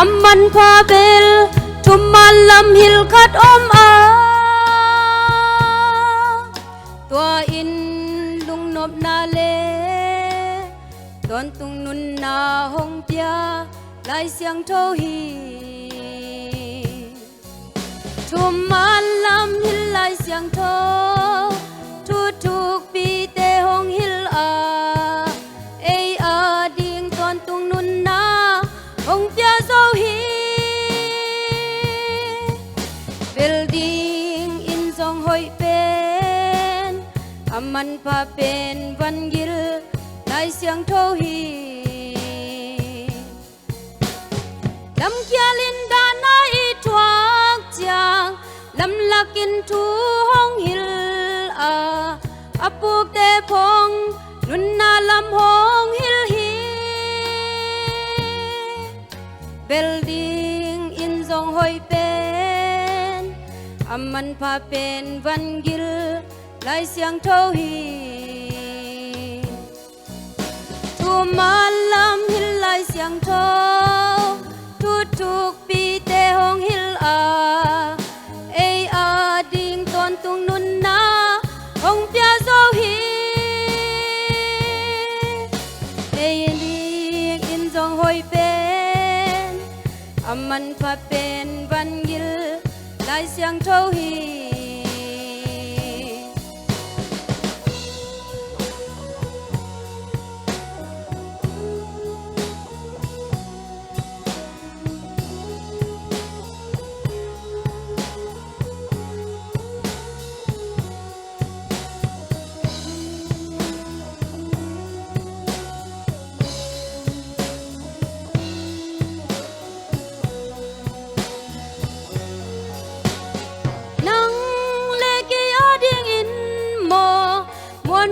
amman pha bel thumman lam hil khat om a tua in lung nop na le don tung nun na hong pia lai siang tho hi thumman lam hil lai siang tho thu thuk pi te hong hil a ei a ding ton tung nun na hong pia zo hi building in zong hoi pen amman pa pen van gil lai siang tho hi lam kia lin da na i thuak chang lam lakin thu hong hil a apuk te phong nun na lam hong hil hi building in zong hoi pen amman pa pen van gil lai siang tho hi thu ma lam hil lai siang tho thu thuk pi te hong hil a ei a ding ton tung nun na hong pia zo hi ei ding in zong hoi pen amman pa pen van gil lai siang tho hi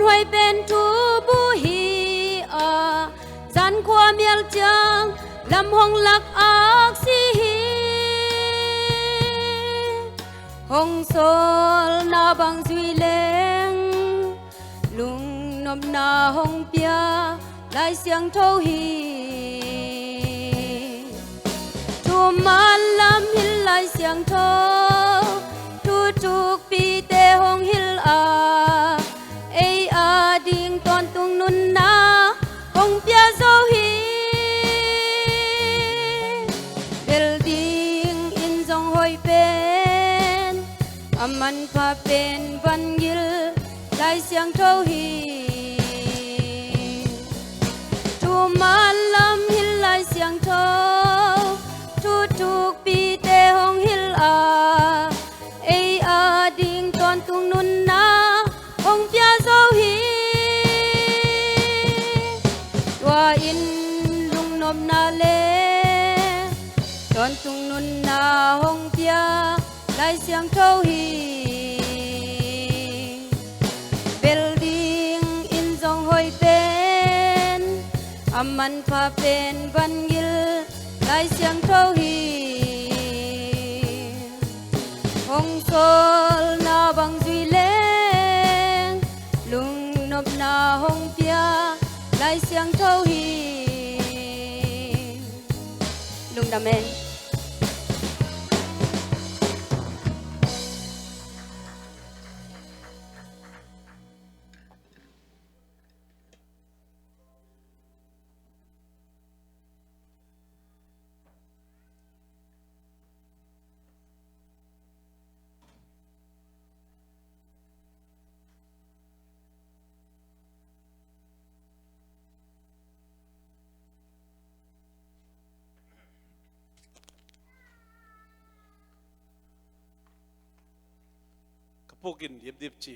hoi pen thu bu hi a gian khoa miel chang lam hong lak ak si hi hong sol na bang duy leng lung nop na hong pia lai siang tho hi thu ma lam hil lai siang tho thu thuk pi te hong hil a ei a ding ton tung nun na hong pia zo hi building in zong hoi pen amman pa pen van gil lai siang tho hi thu ma lam hil lai siang tho thu thuk pi te hong hil a ei a ding ton tung nun na hong pia zo hi tua in lung nop na le ton tung nun na hong pia lai siang tho hi building in zong hoi pen amman pa pen van gil lai siang tho hi hong sol na bang duy le nop na hong pia lai siang tho hi lung đam men Kapokin yep dip chi